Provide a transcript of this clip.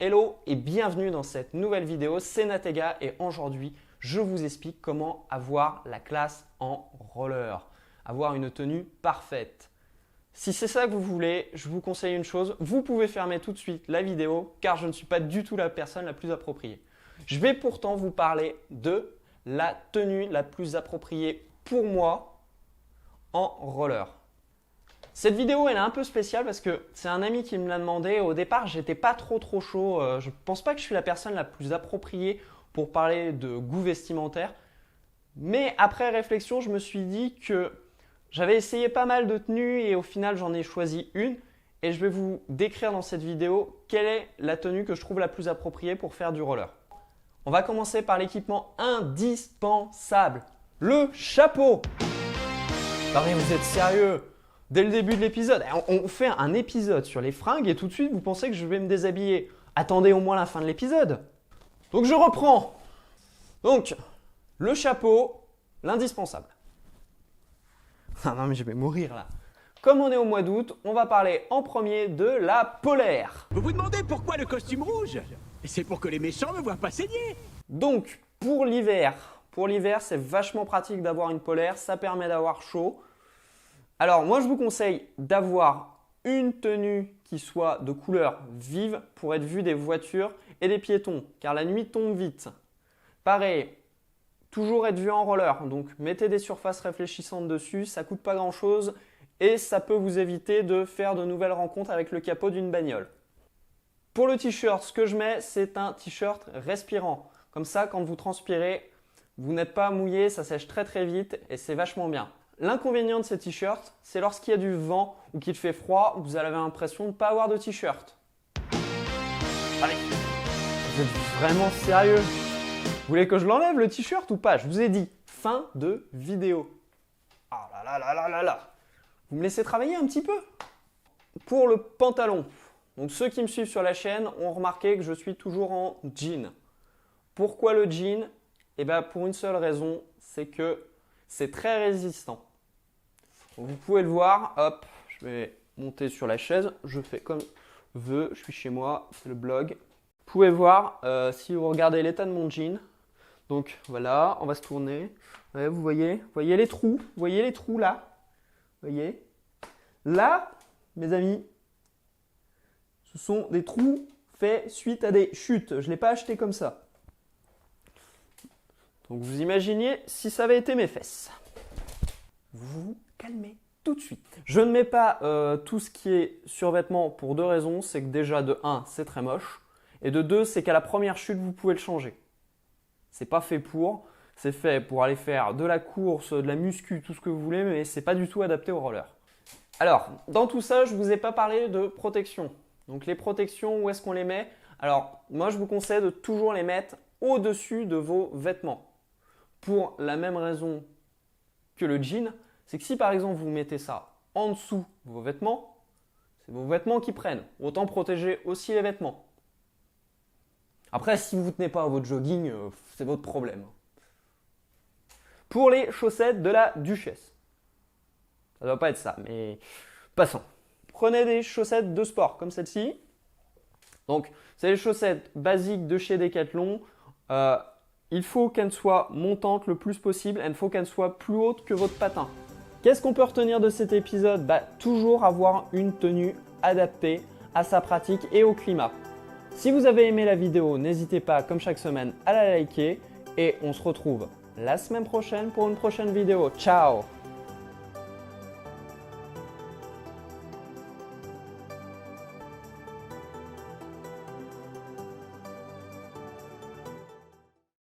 Hello et bienvenue dans cette nouvelle vidéo, c'est Natega et aujourd'hui je vous explique comment avoir la classe en roller, avoir une tenue parfaite. Si c'est ça que vous voulez, je vous conseille une chose, vous pouvez fermer tout de suite la vidéo car je ne suis pas du tout la personne la plus appropriée. Je vais pourtant vous parler de la tenue la plus appropriée pour moi en roller. Cette vidéo elle est un peu spéciale parce que c'est un ami qui me l'a demandé. Au départ, j'étais pas trop chaud. Je pense pas que je suis la personne la plus appropriée pour parler de goût vestimentaire. Mais après réflexion, je me suis dit que j'avais essayé pas mal de tenues et au final, j'en ai choisi une. Et je vais vous décrire dans cette vidéo quelle est la tenue que je trouve la plus appropriée pour faire du roller. On va commencer par l'équipement indispensable, le chapeau. Non mais vous êtes sérieux? Dès le début de l'épisode, on fait un épisode sur les fringues et tout de suite vous pensez que je vais me déshabiller. Attendez au moins la fin de l'épisode. Donc je reprends. Donc, le chapeau, l'indispensable. Ah non mais je vais mourir là. Comme on est au mois d'août, on va parler en premier de la polaire. Vous vous demandez pourquoi le costume rouge? C'est pour que les méchants ne voient pas saigner. Donc, pour l'hiver, c'est vachement pratique d'avoir une polaire, ça permet d'avoir chaud. Alors moi je vous conseille d'avoir une tenue qui soit de couleur vive pour être vue des voitures et des piétons car la nuit tombe vite. Pareil, toujours être vu en roller, donc mettez des surfaces réfléchissantes dessus, ça coûte pas grand chose et ça peut vous éviter de faire de nouvelles rencontres avec le capot d'une bagnole. Pour le t-shirt, ce que je mets c'est un t-shirt respirant. Comme ça quand vous transpirez, vous n'êtes pas mouillé, ça sèche très vite et c'est vachement bien. L'inconvénient de ces t-shirts, c'est lorsqu'il y a du vent ou qu'il fait froid, vous avez l'impression de ne pas avoir de t-shirt. Allez, vous êtes vraiment sérieux? Vous voulez que je l'enlève le t-shirt ou pas? Je vous ai dit, fin de vidéo. Ah là. Vous me laissez travailler un petit peu? Pour le pantalon, donc ceux qui me suivent sur la chaîne ont remarqué que je suis toujours en jean. Pourquoi le jean? Eh bien pour une seule raison, c'est que c'est très résistant. Donc, vous pouvez le voir, hop, je vais monter sur la chaise, je fais comme je veux, je suis chez moi, c'est le blog. Vous pouvez voir, si vous regardez l'état de mon jean, donc voilà, on va se tourner, ouais, vous voyez les trous là, vous voyez? Là, mes amis, ce sont des trous faits suite à des chutes, je ne l'ai pas acheté comme ça. Donc vous imaginiez si ça avait été mes fesses. Vous vous calmez tout de suite. Je ne mets pas tout ce qui est survêtement pour deux raisons. C'est que déjà de 1, c'est très moche. Et de 2, c'est qu'à la première chute, vous pouvez le changer. C'est pas fait pour. C'est fait pour aller faire de la course, de la muscu, tout ce que vous voulez, mais c'est pas du tout adapté au roller. Alors, dans tout ça, je vous ai pas parlé de protection. Donc les protections, où est-ce qu'on les met? Alors, moi, je vous conseille de toujours les mettre au-dessus de vos vêtements. Pour la même raison que le jean, c'est que si par exemple vous mettez ça en dessous de vos vêtements, c'est vos vêtements qui prennent. Autant protéger aussi les vêtements. Après, si vous ne tenez pas à votre jogging, c'est votre problème. Pour les chaussettes de la duchesse, ça ne doit pas être ça, mais passons. Prenez des chaussettes de sport comme celle-ci. Donc, c'est les chaussettes basiques de chez Decathlon. Il faut qu'elle soit montante le plus possible, il faut qu'elle soit plus haute que votre patin. Qu'est-ce qu'on peut retenir de cet épisode? Toujours avoir une tenue adaptée à sa pratique et au climat. Si vous avez aimé la vidéo, n'hésitez pas, comme chaque semaine, à la liker et on se retrouve la semaine prochaine pour une prochaine vidéo. Ciao!